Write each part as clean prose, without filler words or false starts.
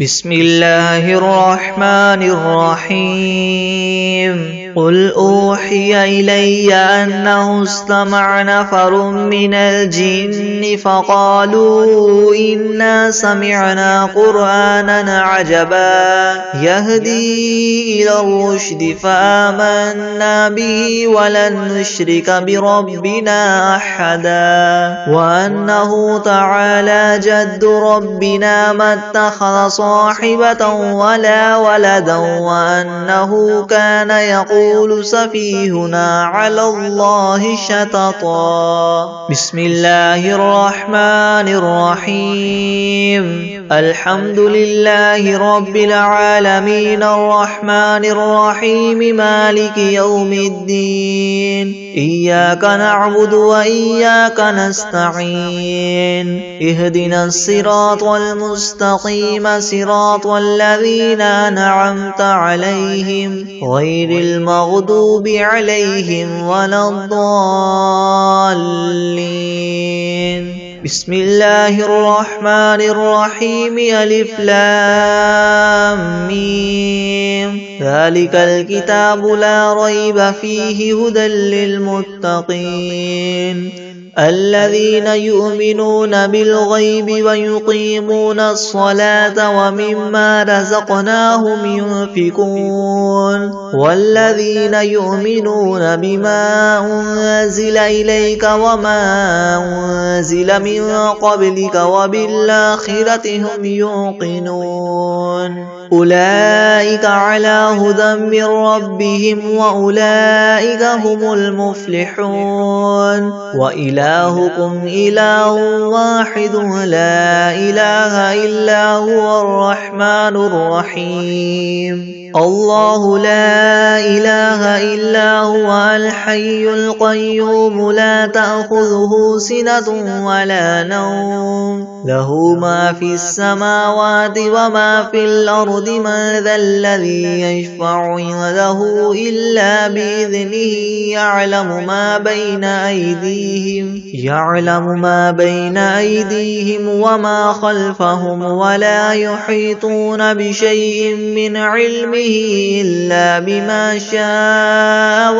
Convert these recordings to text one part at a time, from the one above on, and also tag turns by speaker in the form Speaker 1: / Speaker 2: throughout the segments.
Speaker 1: بسم الله الرحمن الرحيم قل أوحي إلي أنه استمع نفر من الجن فقالوا إنا سمعنا قرآنا عجبا يهدي إلى الرشد فآمنا به ولن نشرك بربنا أحدا وأنه تعالى جد ربنا ما اتخذ صاحبة ولا ولدا وأنه كان يقول سفيهنا على الله شططا بسم الله الرحمن الرحيم الحمد لله رب العالمين الرحمن الرحيم مالك يوم الدين إياك نعبد وإياك نستعين اهدنا الصراط المستقيم صراط الذين أنعمت عليهم غير المغضوب عليهم ولا الضالين بسم الله الرحمن الرحيم ألف لام ميم ذلك الكتاب لا ريب فيه هدى للمتقين الذين يؤمنون بالغيب ويقيمون الصلاة ومما رزقناهم ينفقون والذين يؤمنون بما أنزل إليك وما أنزل من قبلك وبالآخرة هم يوقنون أولئك على هدى من ربهم وأولئك هم المفلحون وإلهكم إله واحد لا إله إلا هو الرحمن الرحيم الله لا إله إلا هو الحي القيوم لا تأخذه سنة ولا نوم له ما في السماوات وما في الأرض من ذا الذي يشفع عنده إلا بإذنه يعلم ما بين أيديهم وما خلفهم ولا يحيطون بشيء من علمه إلا بما شاء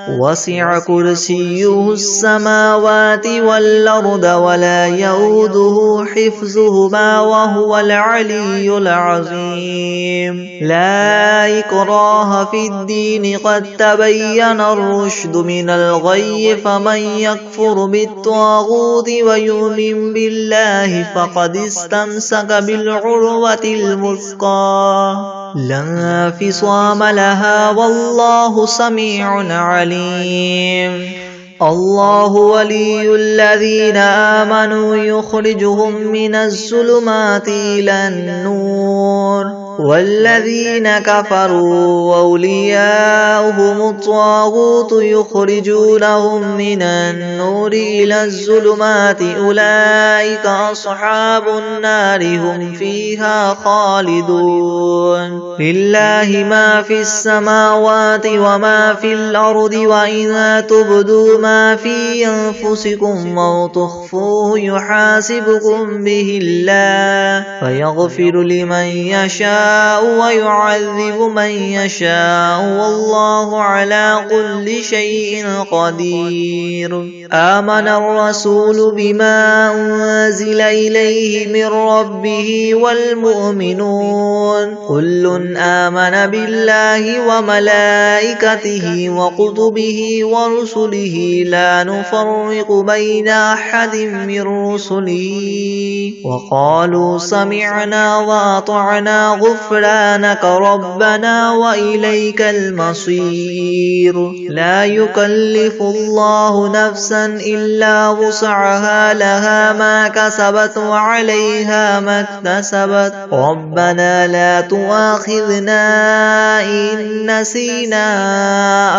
Speaker 1: وسع كرسيه السماوات والأرض ولا يؤوده حفظهما وهو العلي العظيم لا إكراه في الدين قد تبين الرشد من الغي فمن يكفر بالطاغوت ويؤمن بالله فقد استمسك بالعروة الوثقى لا انفصام لها والله سميع عليم الله ولي الذين آمنوا يخرجهم من الظلمات إلى النور والذين كفروا وأولياؤهم الطاغوت يخرجونهم من النور إلى الظلمات أولئك أصحاب النار هم فيها خالدون لله ما في السماوات وما في الأرض وإذا تبدوا ما في أنفسكم أو تخفوه يحاسبكم به الله فيغفر لمن يشاء ويعذب من يشاء والله على كل شيء قدير آمن الرسول بما أنزل إليه من ربه والمؤمنون كل آمن بالله وملائكته وكتبه ورسله لا نفرق بين أحد من رسله وقالوا سمعنا وأطعنا غفرانك ربنا وإليك المصير لا يكلف الله نفسا إلا وسعها لها ما كسبت وعليها ما اكتسبت ربنا لا تؤاخذنا إن نسينا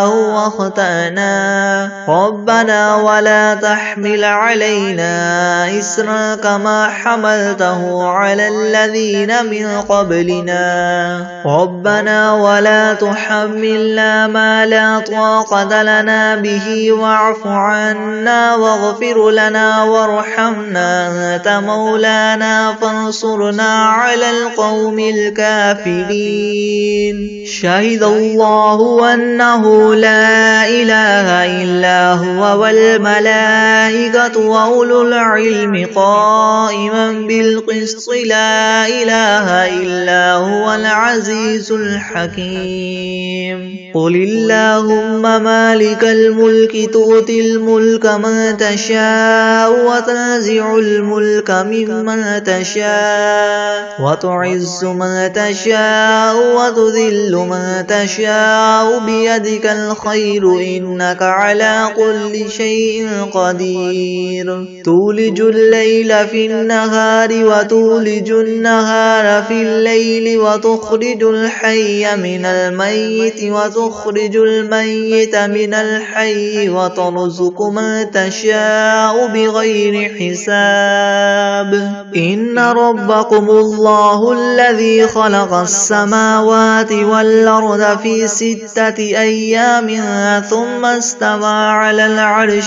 Speaker 1: أو أخطأنا ربنا ولا تحمل علينا إسرا كما حملته على الذين من قبلنا بنا ربنا ولا تحملنا ما لا طاقة لنا به واعف عنا واغفر لنا وارحمنا أنت مولانا فانصرنا على القوم الكافرين شهد الله أنه لا إله إلا هو والملائكة وأولو العلم قائما بالقسط لا إله إلا هو العزيز الحكيم قل اللهم مالك الملك تؤتي الملك من تشاء وتنزع الملك ممن تشاء وتعز من تشاء وتذل من تشاء بيدك الخير إنك على كل شيء قدير تولج الليل في النهار وتولج النهار في الليل وتخرج الحي من الميت وتخرج الميت من الحي وترزق من تشاء بغير حساب إن ربكم الله الذي خلق السماوات والأرض في 6 أيام ثم استوى على العرش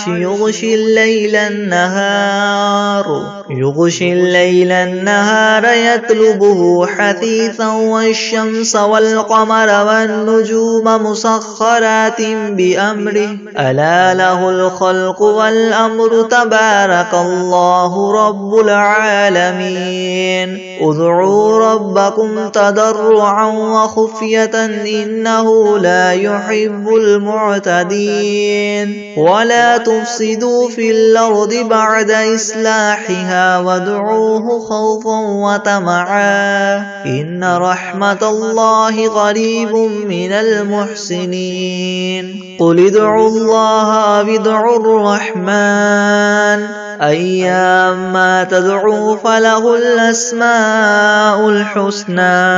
Speaker 1: يغشي الليل النهار يطلبه حثيثا والشمس والقمر والنجوم مسخرات بأمره ألا له الخلق والأمر تبارك الله رب العالمين ادعوا ربكم تضرعا وخفية إنه لا يحب المعتدين ولا تفسدوا في الأرض بعد إصلاحها وادعوه خوفا وطمعا إن رحمة الله قريب من المحسنين قل ادعوا الله أو ادعوا الرحمن أيما تدعوا فله الأسماء الحسنى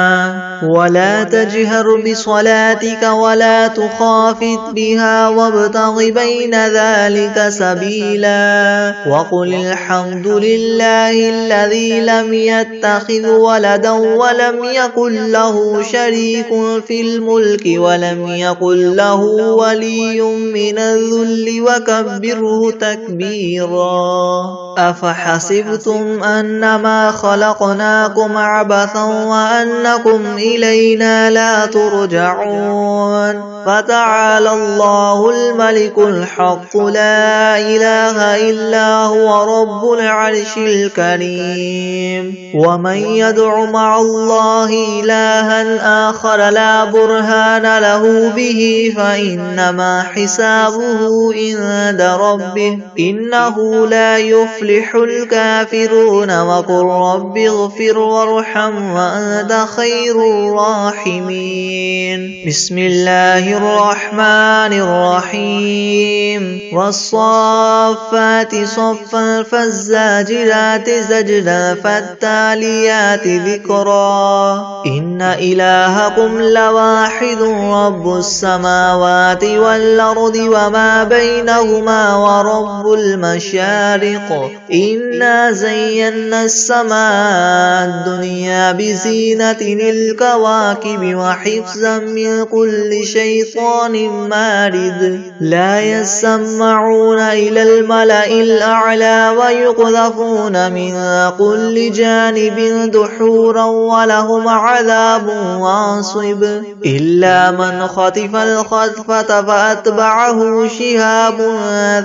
Speaker 1: ولا تجهر بصلاتك ولا تخافت بها وابتغ بين ذلك سبيلا وقل الحمد لله الذي لم يتخذ ولدا ولم يكن له شريك في الملك ولم يكن له ولي من الذل وكبره تكبيرا أفحسبتم أنما خلقناكم عبثا وأنكم إلينا لا ترجعون فتعالى الله الملك الحق لا إله إلا هو رب العرش الكريم ومن يدع مع الله إلها آخر لا برهان له به فإنما حسابه عند ربه إنه لا يفلح الكافرون وقل رب اغفر وارحم وأنت خير الراحمين بسم الله الرحمن الرحيم والصافات صفا فالزاجرات زجرا فالتاليات ذكرا إن إلهكم لواحد رب السماوات والأرض وما بينهما ورب المشارق إنا زينا السماء الدنيا بزينة الكواكب وحفظا من كل شيطان مارد لا يسمعون إلى الملأ الأعلى ويقذفون من كل جانب دحورا ولهم عذاب واصب إلا من خطف الخطفة فأتبعه شهاب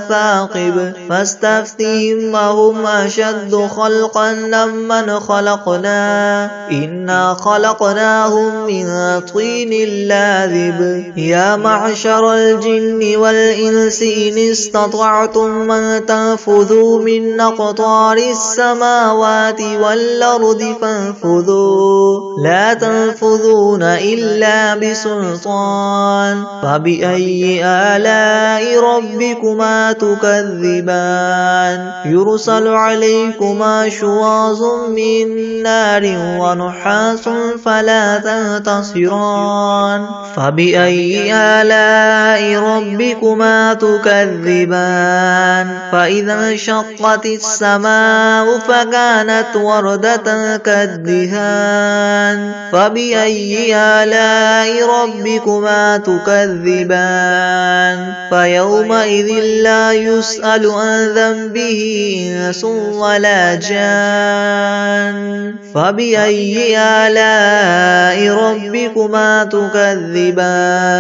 Speaker 1: ثاقب فاستفتهم وهم أشد خلقا ممن خلقنا إنا خلقناهم من طين لاذب يا معشر الجن والإنس إن استطعتم أن تنفذوا من أقطار السماوات والأرض فانفذوا لا تنفذون إلا بسلطان فبأي آلاء ربكما تكذبان يرسل عليكما شواظ من نار ونحاس فلا تنتصران فبأي فبأي آلاء ربكما تكذبان فإذا انشقت السماء فكانت وردة كالدهان فبأي آلاء ربكما تكذبان فيومئذ لا يسأل عن ذنبه إنس ولا جان فبأي آلاء ربكما تكذبان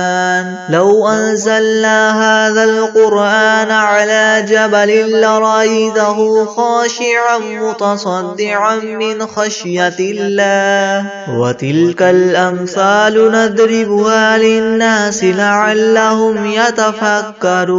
Speaker 1: لو أنزلنا هذا القرآن على جبل لرأيته خاشعا متصدعا من خشية الله وتلك الأمثال نضربها للناس لعلهم يتفكرون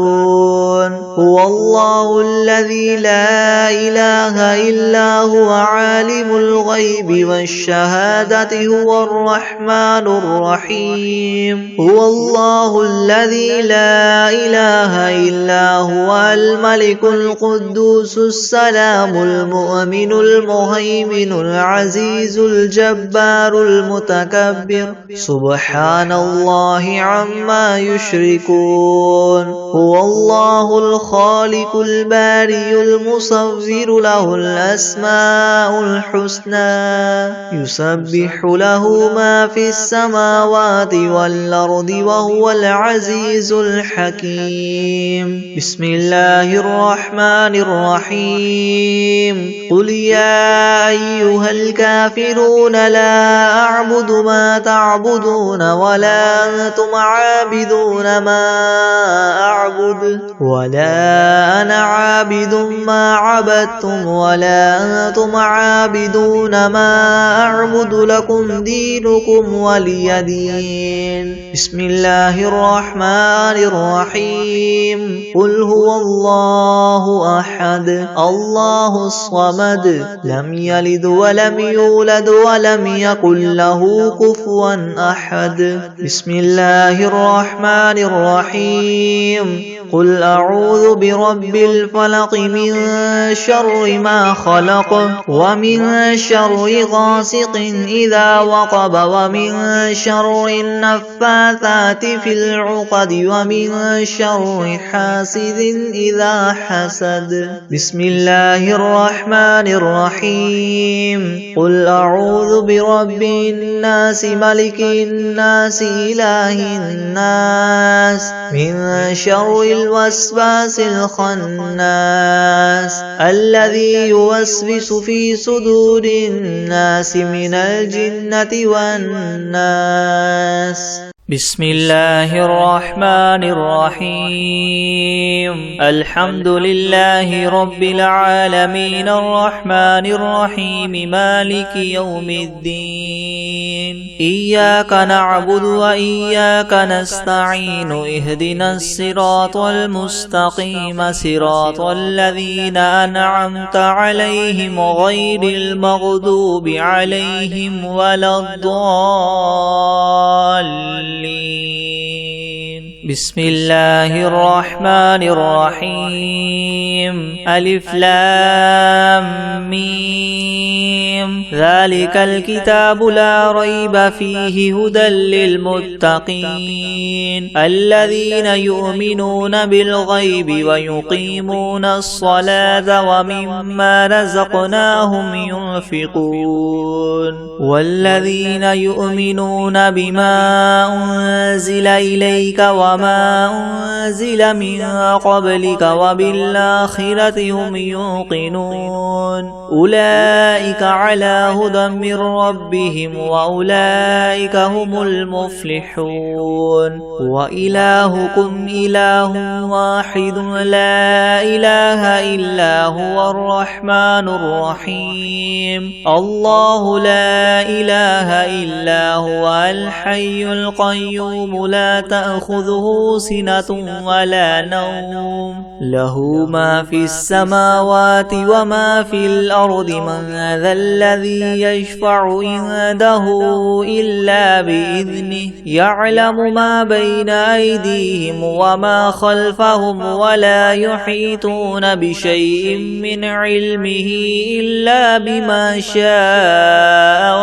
Speaker 1: هو الله الذي لا إله إلا هو عالم الغيب والشهادة هو الرحمن الرحيم هو الله الذي لا إله إلا هو الملك القدوس السلام المؤمن المهيمن العزيز الجبار المتكبر سبحان الله عما يشركون هو الله الخالق البارئ المصور له الأسماء الحسنى يسبح له ما في السماوات والأرض وهو العزيز الحكيم بسم الله الرحمن الرحيم قل يا أيها الكافرون لا أعبد ما تعبدون ولا أنتم عابدون ما أعبد ولا أنا عابد ما عبدتم ولا أنتم عابدون ما أعبد لكم دينكم ولي دين بسم الله الرحمن الرحيم قل هو الله أحد الله الصمد لم يلد ولم يولد ولم يكن له كفوا أحد بسم الله الرحمن الرحيم قل أعوذ برب الفلق من شر ما خلق ومن شر غاسق إذا وقب ومن شر النفاثات في العقد ومن شر حاسد إذا حسد بسم الله الرحمن الرحيم قل أعوذ برب الناس ملك الناس إله الناس من شر الوسواس الخناس الذي يوسوس في صدور الناس من الجنة والناس
Speaker 2: بسم الله الرحمن الرحيم الحمد لله رب العالمين الرحمن الرحيم مالك يوم الدين إياك نعبد وإياك نستعين اهدنا الصراط المستقيم صراط الذين أنعمت عليهم غير المغضوب عليهم ولا الضالين بسم الله الرحمن الرحيم ألف لام ميم ذلك الكتاب لا ريب فيه هدى للمتقين الذين يؤمنون بالغيب ويقيمون الصلاة ومما رزقناهم ينفقون والذين يؤمنون بما أنزل إليك وما أنزل من قبلك وبالآخرة هم يوقنون أولئك على هدى من ربهم وأولئك هم المفلحون وإلهكم إله واحد لا إله إلا هو الرحمن الرحيم الله لا إله إلا هو الحي القيوم لا تأخذه سنة ولا نوم له ما في السماوات وما في الأرض من ذا الذي يشفع عنده إلا بإذنه يعلم ما بين أيديهم وما خلفهم ولا يحيطون بشيء من علمه إلا بما شاء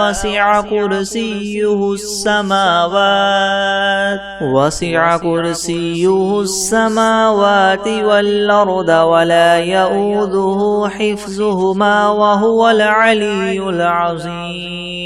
Speaker 2: وسع كرسيه السماوات والأرض ولا يؤوده حفظهما وهو العلي العظيم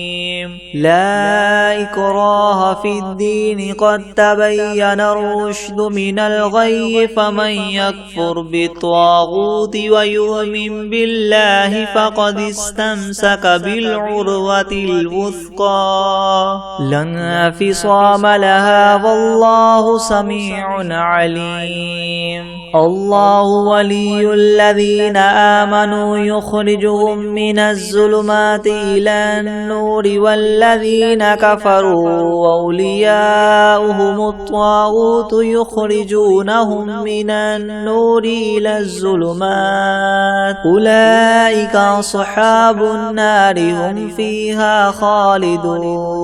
Speaker 2: لا إكراه في الدين قد تبين الرشد من الغي فمن يكفر بالطاغوت ويؤمن بالله فقد استمسك بالعروة الوثقى لا انفصام لها والله سميع عليم الله ولي الذين آمنوا يخرجهم من الظلمات إلى النور والذين كفروا أولياؤهم الطاغوت يخرجونهم من النور إلى الظلمات أولئك أصحاب النار هم فيها خالدون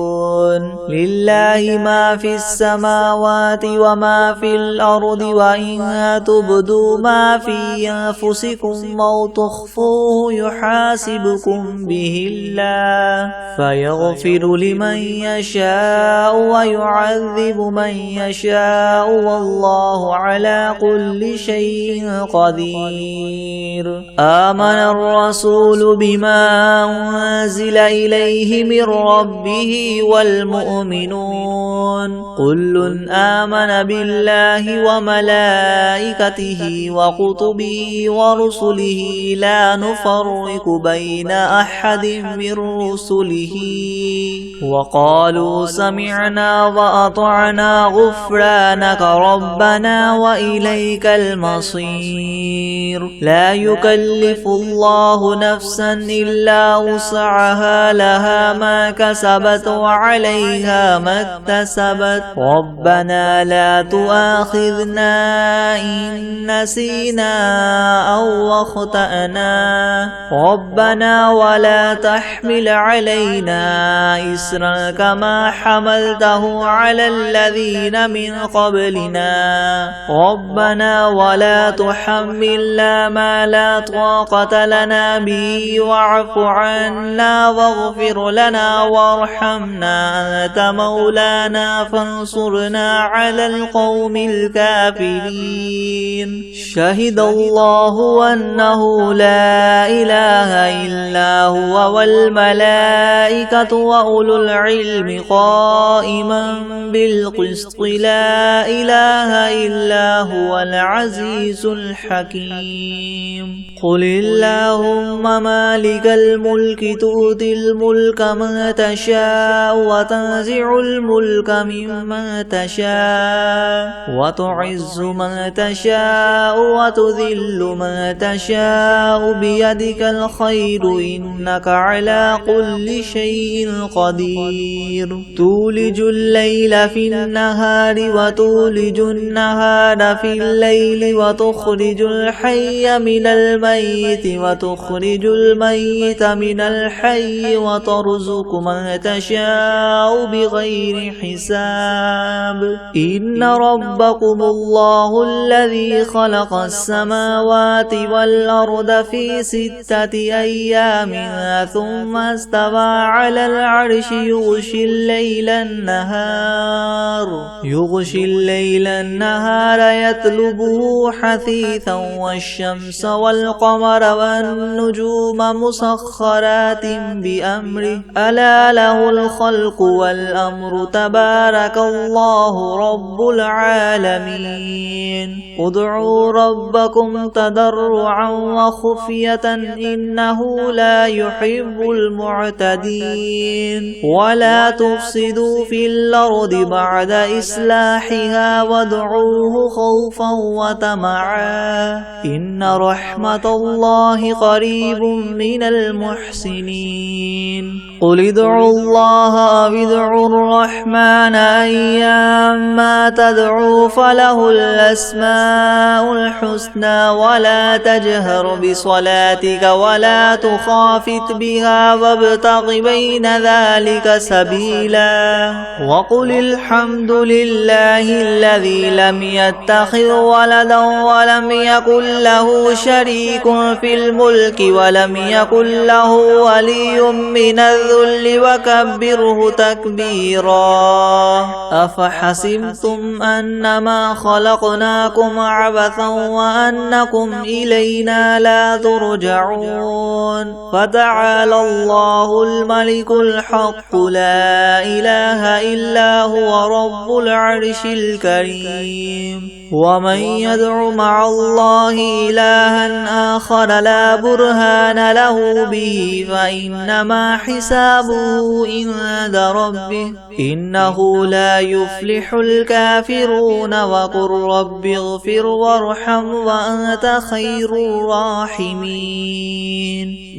Speaker 2: لله ما في السماوات وما في الأرض وإن تبدوا ما في أنفسكم أو تخفوه يحاسبكم به الله فيغفر لمن يشاء ويعذب من يشاء والله على كل شيء قدير آمن الرسول بما أنزل إليه من ربه والمؤمنون كل آمن بالله وملائكته وكتبه ورسله لا نفرق بين أحد من رسله وقالوا سمعنا وأطعنا غفرانك ربنا وإليك المصير لا يكلف الله نفسا إلا وسعها لها ما كسبت وعليها ما اكتسبت ربنا لا تؤاخذنا إن نسينا أو أخطأنا ربنا ولا تحمل علينا إسرا كما حملته على الذين من قبلنا ربنا ولا تحملنا ما لا طاقة لنا به واعف عنا واغفر لنا وارحمنا أنت مولانا فانصرنا على القوم الكافرين شهد الله أنه لا إله إلا هو والملائكة وأولو العلم قائما بالقسط لا إله إلا هو العزيز الحكيم قل اللهم مالك الملك تؤتي الملك من تشاء وتنزع الملك ممن تشاء وتعز من تشاء وتذل من تشاء بيدك الخير إنك على كل شيء قدير تولج الليل في النهار وتولج النهار في الليل وتخرج الحي من الميت وتخرج الميت من الحي وترزق من تشاء بغير حساب إن ربكم الله الذي خلق السماوات والأرض في 6 أيام ثم استوى على العرش يغشي الليل النهار يطلبه حثيثا والشمس والقمر والنجوم مسخرات بأمره ألا له الخلق والأمر تبارك الله رب العالمين ادعوا ربكم تضرعا وخفية إنه لا يحب المعتدين ولا تفسدوا في الأرض بعد إصلاحها وادعوه خوفا وطمعا إن رحمة الله قريب من المحسنين قل ادعوا الله أو ادعوا الرحمن أيما تدعوا فله الأسماء الحسنى ولا تجهر بصلاتك ولا تخافت بها وابتغ بين ذلك سبيلا وقل الحمد لله الذي لم يتخذ ولدا ولم يكن له شريك في الملك ولم يكن له ولي من الذل وكبره تكبيرا أفحسبتم أنما خلقناكم عبثا وأنكم إلينا لا ترجعون فتعالى الله الملك الحق لا إله إلا هو رب العرش الكريم ومن يدع مع الله إلها آخر لا برهان له به فإنما حسابه عند ربه إنه لا يفلح الكافرون وقل رب اغفر وارحم وأنت خير الراحمين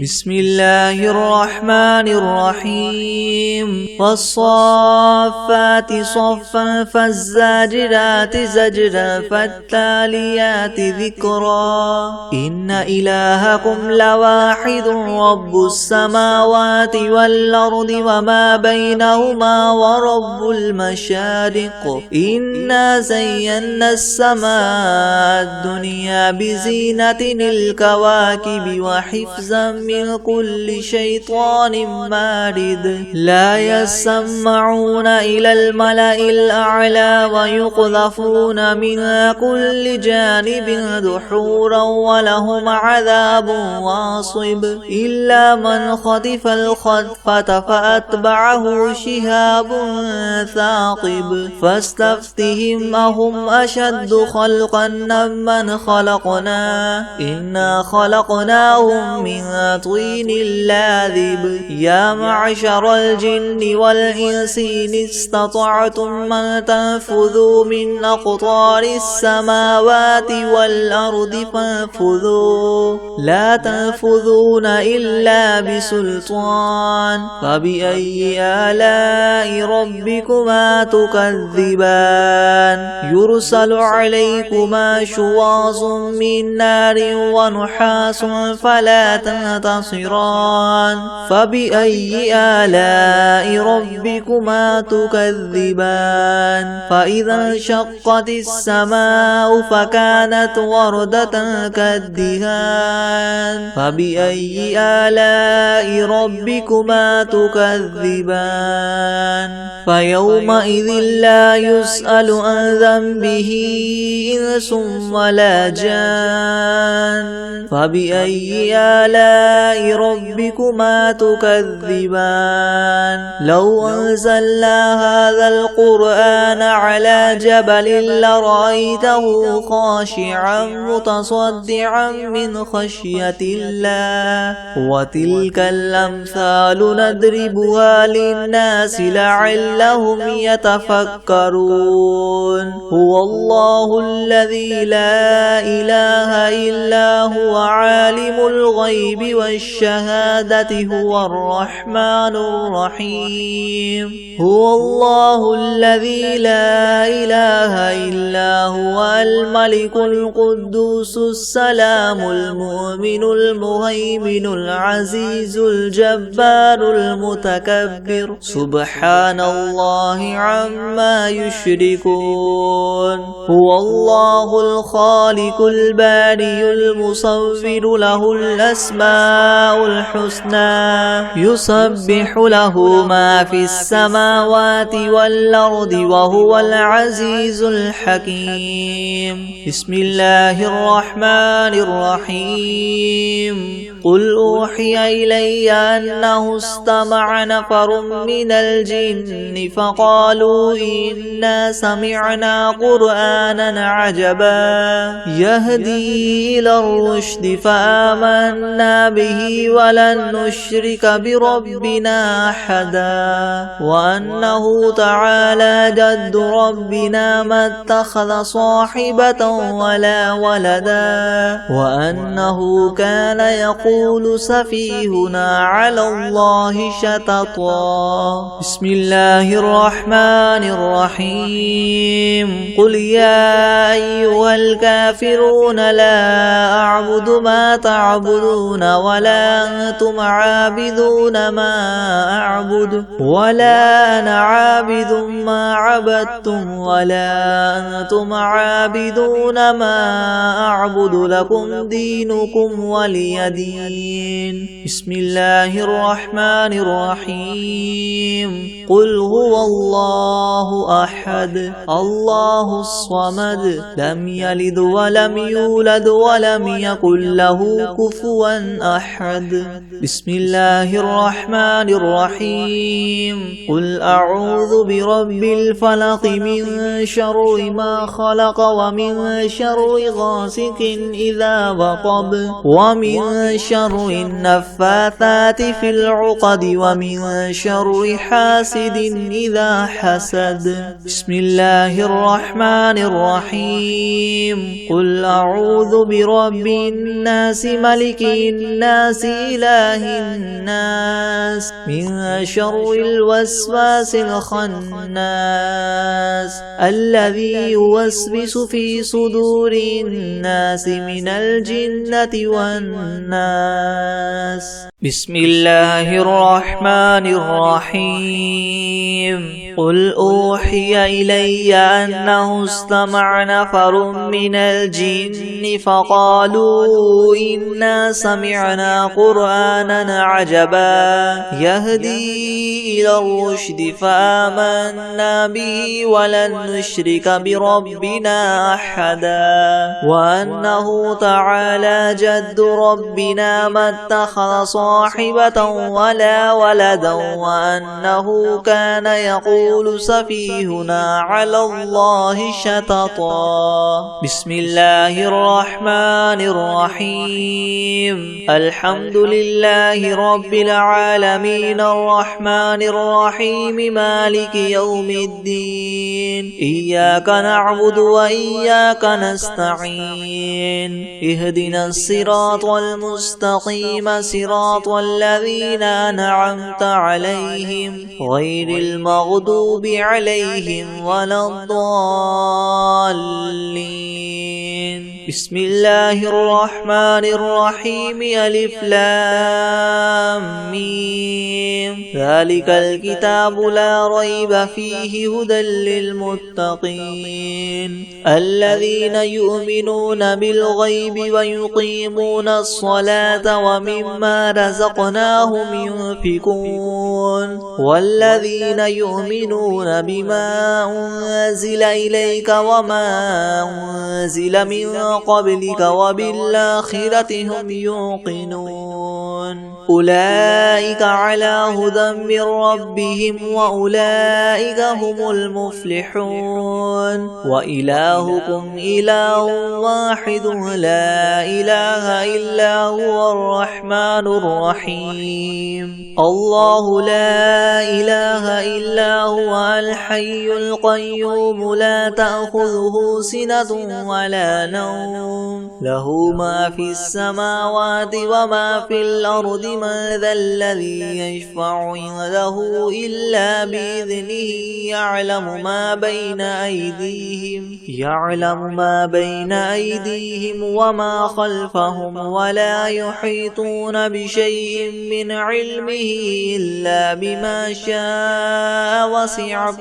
Speaker 2: بسم الله الرحمن الرحيم والصافات صفا فالزاجرات زجرا فالتاليات ذكرا إن إلهكم لواحد رب السماوات والأرض وما بينهما ورب المشارق إنا زينا السماء الدنيا بزينة الكواكب وحفظا من كل شيطان مارد لا يسمعون إلى الملأ الأعلى ويقذفون من كل جانب دحورا ولهم عذاب واصب إلا من خطف الخطفة فأتبعه شهاب ثاقب فاستفتهم أهم أشد خلقا ممن خلقنا إنا خلقناهم من طين لاذب يا معشر الجن والإنس إن استطعتم أن تنفذوا من أقطار السماوات والأرض فانفذوا لا تنفذون إلا بسلطان فبأي آلاء ربكما تكذبان يرسل عليكما شواظ من نار ونحاس فلا تنتصران فبأي آلاء ربكما تكذبان فإذا انشقت السماء فكانت وردة كالدهان فبأي آلاء ربكما تكذبان فيومئذ لا يسأل عن ذنبه إنس ولا جان فبأي آلاء ربكما تكذبان لو أنزلنا هذا القرآن على جبل لرأيته خاشعا متصدعا من خشية الله وتلك الأمثال نضربها للناس لعلهم يتفكرون هو الله الذي لا إله إلا هو عالم الغيب والشهادة هو الرحمن الرحيم هو الله الذي لا إله إلا هو الملك القدوس السلام المؤمن المهيمن العزيز الجبار المتكبر سبحان الله عما يشركون هو الله الخالق البارئ المصور له الأسماء الحسنى يسبح له ما في السماوات والأرض وهو العزيز الحكيم الحكيم. بسم الله الرحمن الرحيم. قل أوحي إلي أنه استمع نفر من الجن فقالوا إنا سمعنا قرآنا عجبا يهدي إلى الرشد فآمنا به ولن نشرك بربنا أحدا وأنه تعالى جد ربنا ما اتخذ صاحبة ولا ولدا وأنه كان يقول سفيهنا على الله شططا. بسم الله الرحمن الرحيم. قل يا أيها الكافرون لا أعبد ما تعبدون ولا أنتم عابدون ما أعبد ولا أنا عابد ما عبدتم ولا أنتم عابدون ما أعبد لكم دينكم ولي دين. بسم الله الرحمن الرحيم. قل هو الله أحد الله الصمد لم يلد ولم يولد ولم يكن له كفوا أحد. بسم الله الرحمن الرحيم. قل أعوذ برب الفلق من شر ما خلق ومن شر غاسق إذا وقب ومن شر النفاثات في العقد ومن شر حاسد إذا حسد. بسم الله الرحمن الرحيم. قل أعوذ برب الناس ملك الناس إله الناس من شر الوسواس الخناس الذي يوسوس في صدور الناس من الجنة والناس. بسم الله الرحمن الرحيم. قل أوحي إلي أنه استمع نفر من الجن فقالوا إنا سمعنا قرآنا عجبا يهدي إلى الرشد فآمنا به ولن نشرك بربنا أحدا وأنه تعالى جد ربنا ما اتخذ صاحبة ولا ولدا وأنه كان يقول سفيهنا على الله شططا. بسم الله الرحمن الرحيم. الحمد لله رب العالمين الرحمن الرحيم مالك يوم الدين إياك نعبد وإياك نستعين اهدنا الصراط المستقيم صراط الذين أنعمت عليهم غير المغضوب عليهم ولا الضالين. بسم الله الرحمن الرحيم. ألف لام ميم. ذلك الكتاب لا ريب فيه هدى للمتقين الذين يؤمنون بالغيب ويقيمون الصلاة ومما رزقناهم ينفقون والذين يؤمنون بما أنزل إليك وما أنزل من قبلك وبالآخرة هم يوقنون أولئك على هدى من ربهم وأولئك هم المفلحون. وإلهكم إله واحد لا إله إلا هو الرحمن الرحيم. الله لا إله إلا هو الحي القيوم لا تأخذه سنة ولا نوم له ما في السماوات وما في الأرض من ذا الذي يشفع عنده إلا بإذنه يعلم ما بين أيديهم وما خلفهم ولا يحيطون بشيء من علمه إلا بما شاء وسع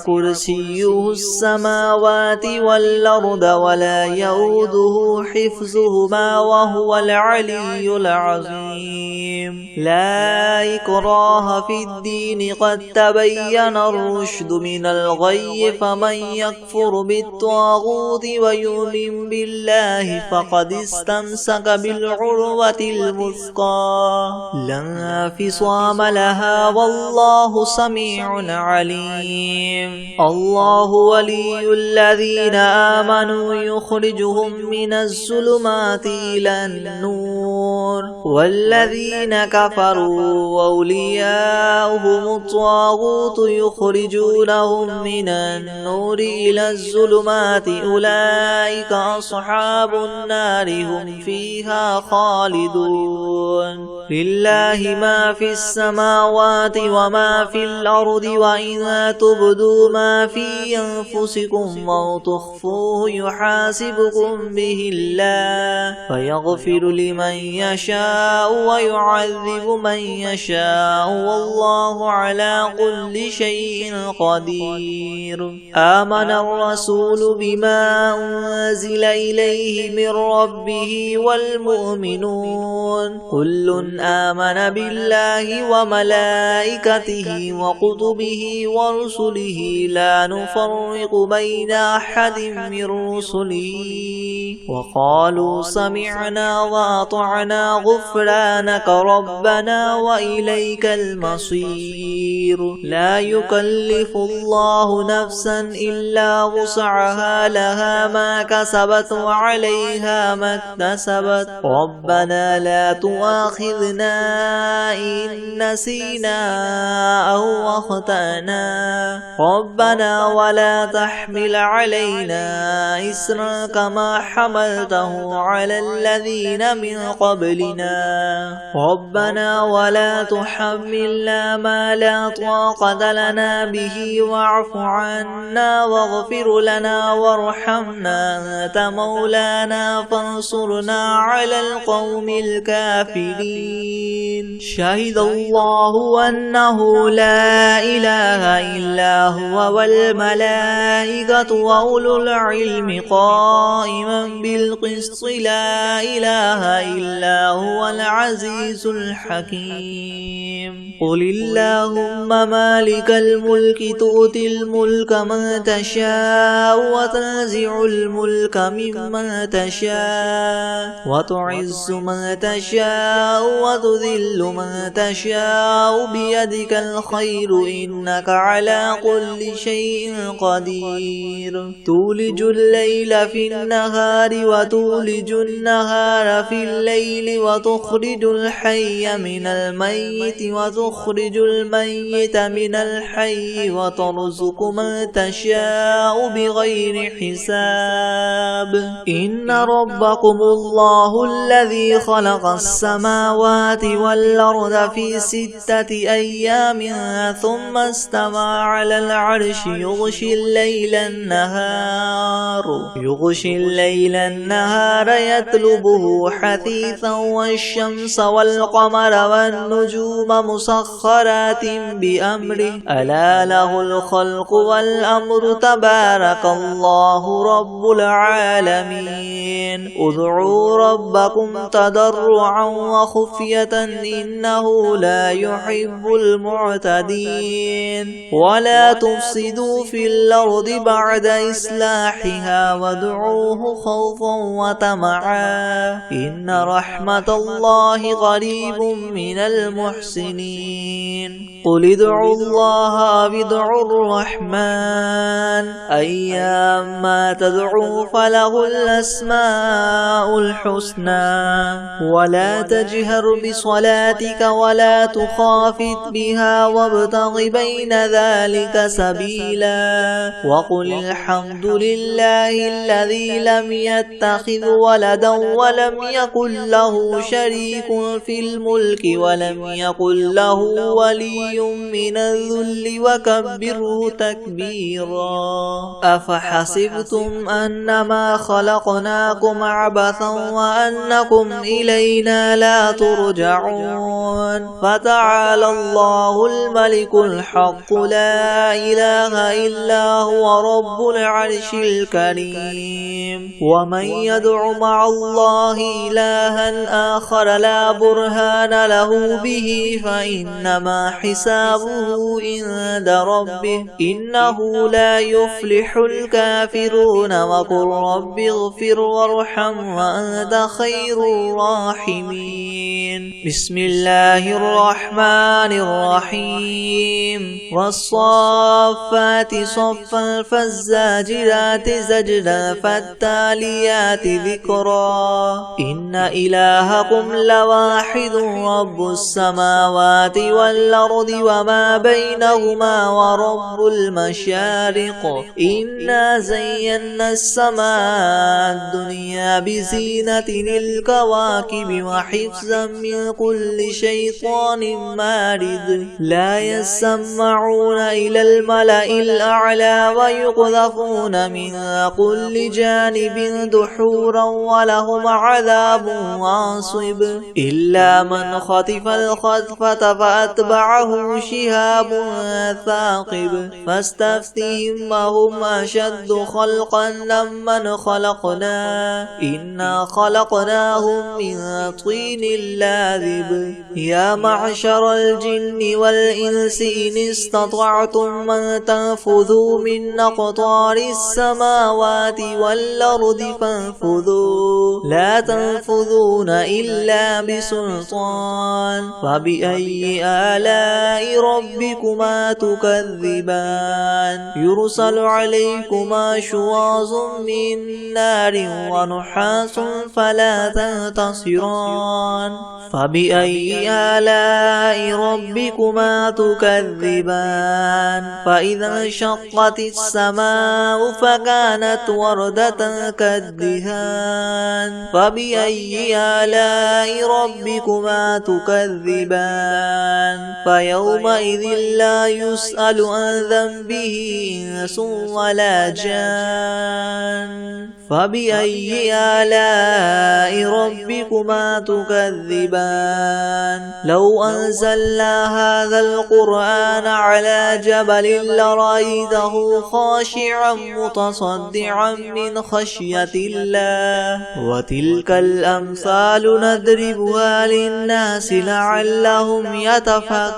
Speaker 2: كرسيه السماوات والأرض ولا يؤوده حفظهما مثلهما وهو العلي العظيم. لا إكراه في الدين قد تبين الرشد من الغي فمن يكفر بالطاغوت ويؤمن بالله فقد استمسك بالعروة الوثقى لا انفصام لها والله سميع عليم. الله ولي الذين آمنوا يخرجهم من الظلمات إلى النور والذين كفروا أولياؤهم الطاغوت يخرجونهم من النور إلى الظلمات أولئك أصحاب النار هم فيها خالدون. لله ما في السماوات وما في الأرض وإن تبدوا ما في أنفسكم أو تخفوه يحاسبكم به الله فيغفر لمن يشاء ويعذب من يشاء والله على كل شيء قدير. آمن الرسول بما أنزل إليه من ربه والمؤمنون كل آمن بالله وملائكته وكتبه ورسله لا نفرق بين أحد من رسله وقالوا سمعنا وأطعنا غفرانك ربنا وإليك المصير. لا يكلف الله نفسا إلا وسعها لها ما كسبت وعليها ما اكتسبت ربنا لا تؤاخذنا إن نسينا أو أخطأنا ربنا ولا تحمل علينا إسرا كما حملته على الذين من قبلنا ربنا ولا تحملنا ما لا طاقة لنا به واعف عنا واغفر لنا وارحمنا أنت مولانا فانصرنا على القوم الكافرين. شهد الله أنه لا إله إلا هو والملائكة وأولو العلم قائما بالقسط لا إله إلا هو العزيز الحكيم. قل اللهم مالك الملك تؤتي الملك من تشاء وتنزع الملك ممن تشاء وتعز من تشاء وتذل من تشاء بيدك الخير إنك على كل شيء قدير. تولج الليل في النهار وتولج النهار في الليل وتخرج الحي من الميت وتخرج الميت من الحي وترزق من تشاء بغير حساب. إن ربكم الله الذي خلق السماوات والأرض في 6 أيام ثم استوى على العرش يغشي الليل النهار يطلبه حثيثا والشمس والقمر والنجوم مسخرات بأمره ألا له الخلق والأمر تبارك الله رب العالمين. ادعوا ربكم تضرعا وخفية إنه لا يحب المعتدين. ولا تفسدوا في الأرض بعد إصلاحها وادعوه خوفا وطمعا إن رحمة الله قريب من المحسنين. قل ادعوا الله وادعوا الرحمن أيما تدعوا فله الأسماء الحسنى ولا تجهر بصلاتك ولا تخافت بها وابتغ بين ذلك سبيلا. وقل الحمد لله الذي لم يتخذ ولدا ولم يكن له له شريك في الملك ولم يكن له ولي من الذل وكبره تكبيرا أفحسبتم أنما خلقناكم عبثا وأنكم إلينا لا ترجعون فتعالى الله الملك الحق لا إله إلا هو رب العرش الكريم ومن يدع مع الله إلها آخر لا برهان له به فإنما حسابه عند ربه إنه لا يفلح الكافرون وقل رب اغفر وارحم وأنت خير الراحمين بسم الله الرحمن الرحيم والصافات صفا فالزاجرات زجرا فالتاليات ذكرا إن إلهكم لواحد رب السماوات والأرض وما بينهما ورب المشارق إنا زينا السماء الدنيا بزينة الكواكب وحفظا من كل شيطان مارد لا يسمعون إلى الملأ الأعلى ويقذفون من كل جانب دحورا ولهم عذاب واصب إلا من خطف الخطفة فأتبعه شهاب ثاقب فاستفتهم وهم أشد خلقا ممن خلقنا إنا خلقناهم من طين لاذب يا معشر الجن والإنس إن استطعتم من تنفذوا من أقطار السماوات والأرض فانفذوا لا تنفذون إلا بسلطان فبأي آلاء ربكما تكذبان يرسل عليكما شواظ من نار ونحاس فلا تنتصران فبأي آلاء ربكما تكذبان فإذا انشقت السماء فكانت وردة كالدهان فبأي آلاء ربكما تكذبان فيومئذ لا يسأل عن ذنبه إنس ولا جان فبأي آلاء ربكما تكذبان لو أنزلنا هذا القرآن على جبل لرأيته خاشعا متصدعا من خشية الله وتلك الأمثال نضربها للناس لعلهم يتفكرون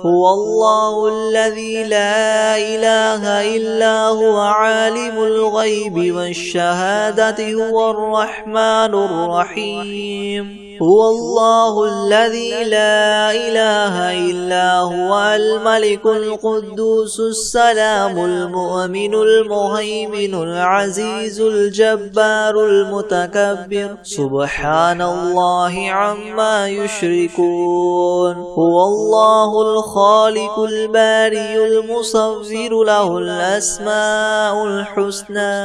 Speaker 2: هو الله الذي لا إله إلا هو عالم الغيب والشهادة هو الرحمن الرحيم هو الله الذي لا إله إلا هو الملك القدوس السلام المؤمن المهيمن العزيز الجبار المتكبر سبحان الله عما يشركون هو الله الخالق الباري المصور له الأسماء الحسنى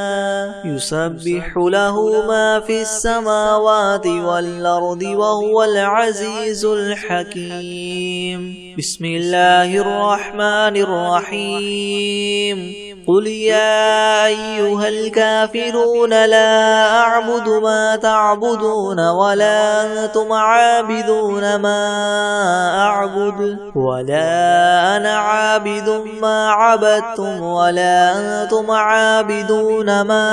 Speaker 2: يسبح له ما في السماوات والأرض وهو العزيز الحكيم بسم الله الرحمن الرحيم قل يا أيها الكافرون لا أعبد ما تعبدون ولا أنتم عابدون ما أعبد ولا أنا عابد ما عبدتم ولا أنتم عابدون ما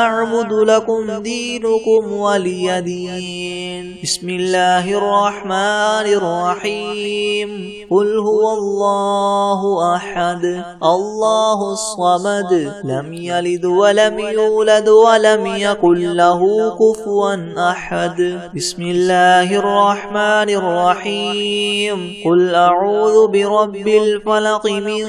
Speaker 2: أعبد لكم دينكم ولي دين بسم الله الرحمن الرحيم قل هو الله أحد الله الصمد لم يلد ولم يولد ولم يكن له كفوا أحد بسم الله الرحمن الرحيم قل أعوذ برب الفلق من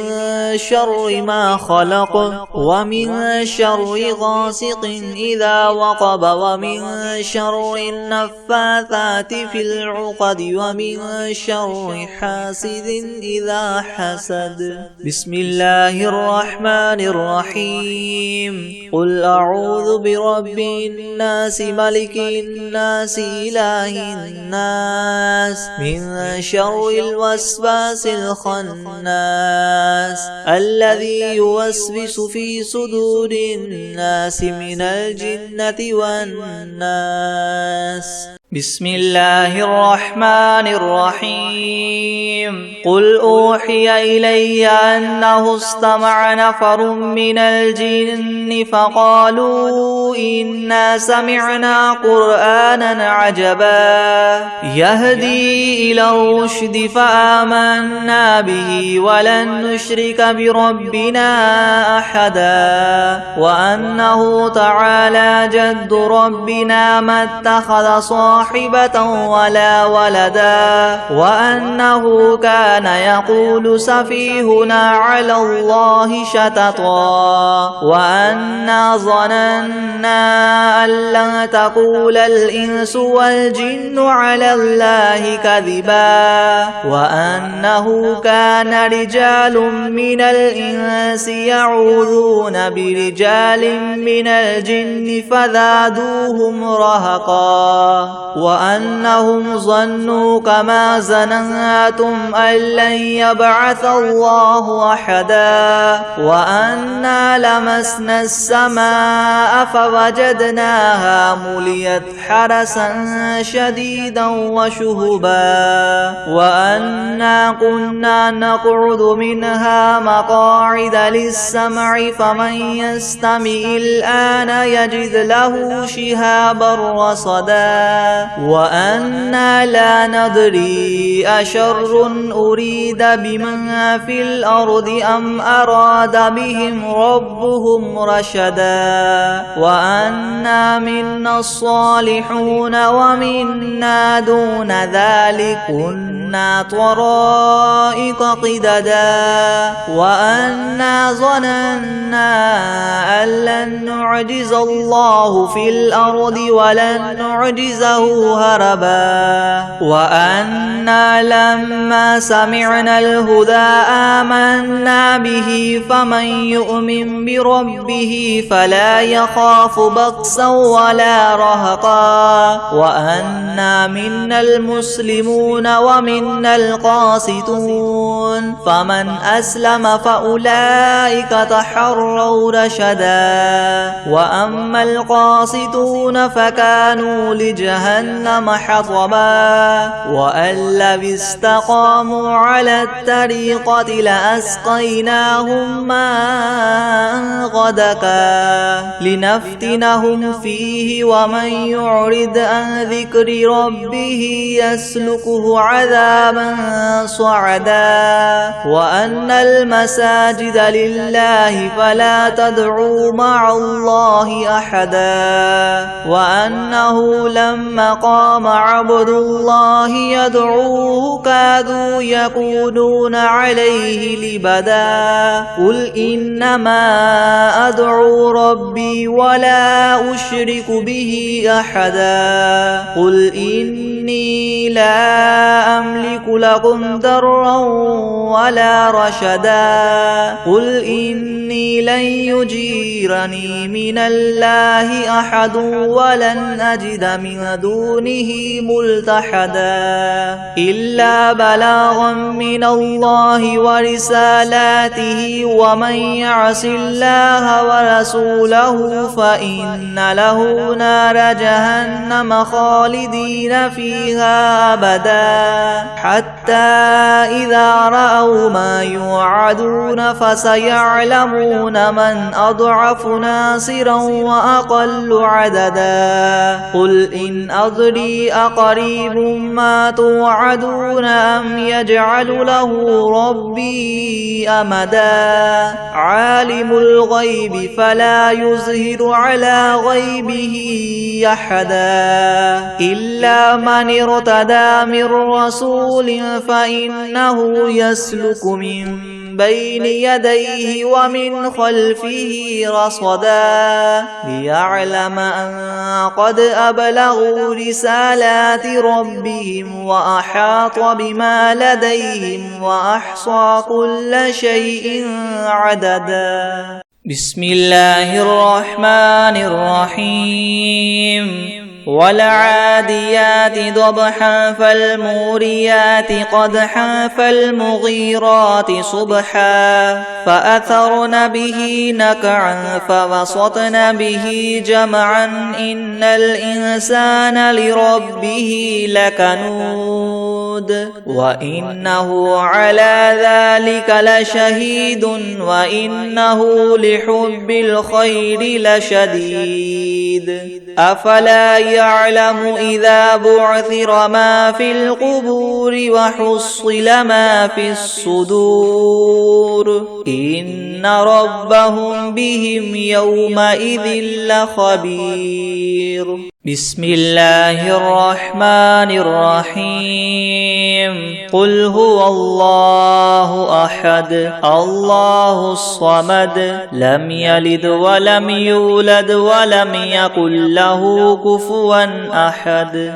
Speaker 2: شر ما خلق ومن شر غاسق إذا وقب ومن شر النفاثات في العقد ومن شر حاسد إذا حسد بسم الله الرحمن الرحمن الرحيم قل أعوذ برب الناس ملك الناس إله الناس من شر الوسواس الخناس الذي يوسوس في صدور الناس من الجنة والناس. بسم الله الرحمن الرحيم قل أوحي إلي أنه استمع نفر من الجن فقالوا إنا سمعنا قرآنا عجبا يهدي إلى الرشد فآمنا به ولن نشرك بربنا أحدا وأنه تعالى جد ربنا ما اتخذ صاحبا ولا ولدا وأنه كان يقول سفيهنا على الله شططا وأنا ظننا أن لن تقول الإنس والجن على الله كذبا وأنه كان رجال من الإنس يعوذون برجال من الجن فزادوهم رهقا وأنهم ظنوا كما ظننتم أن لن يبعث الله أحدا وأنا لمسنا السماء فوجدناها مليت حرسا شديدا وشهبا وأنا كنا نقعد منها مقاعد للسمع فمن يستمع الآن يجد له شهابا رصدا وأنا لا ندري أشر أريد بمن في الأرض أم أراد بهم ربهم رشدا وأنا منا الصالحون ومنا دون ذلك كنا طرائق قددا وأنا ظننا أن لن نعجز الله في الأرض ولن نعجزه هربا وأنا لما سمعنا الهدى آمنا به فمن يؤمن بربه فلا يخاف بخسا ولا رهقا وأنا منا المسلمون ومنا القاسطون فمن أسلم فأولئك تحروا رشدا وأما القاسطون فكانوا لجهنم حطبا وأن لو استقاموا على الطريقة لأسقيناهم ماء غدقا لنفتنهم فيه ومن يعرض عن ذكر ربه يسلكه عذابا صعدا وأن المساجد لله فلا تدعوا مع الله أحدا وأنه لما قام عبد الله يدعوه كادوا يكونون عليه لبدا قل إنما أدعو ربي ولا أشرك به أحدا قل إني لا أملك لكم ضرا ولا رشدا قل إني لن يجيرني من الله أحد ولن أجد من دونه ملتحدا إلا بلاغا من الله ورسالاته ومن يعص الله ورسوله فإن له نار جهنم خالدين فيها أبدا حتى إذا رأوا ما يوعدون فسيعلمون من أضعف ناصرا وأقل عددا قل إن أدري أقريب ما توعدون أم يجعل له ربي أمدا عالم الغيب فلا يظهر على غيبه أحدا إلا من ارتدى من رسول فإنه يسلك من بين يديه ومن خلفه رصدا ليعلم أن قد أبلغوا رسالات ربهم وأحاط بما لديهم وأحصى كل شيء عددا. بسم الله الرحمن الرحيم والعاديات ضبحا فالموريات قدحا فالمغيرات صبحا فأثرن به نقعا فوسطن به جمعا إن الإنسان لربه لكنود وإنه على ذلك لشهيد وإنه لحب الخير لشديد أفلا يعلم إذا بعثر ما في القبور وحصل ما في الصدور إن ربهم بهم يومئذ لخبير بسم الله الرحمن الرحيم قل هو الله أحد الله الصمد لم يلد ولم يولد ولم يكن له كفوا أحد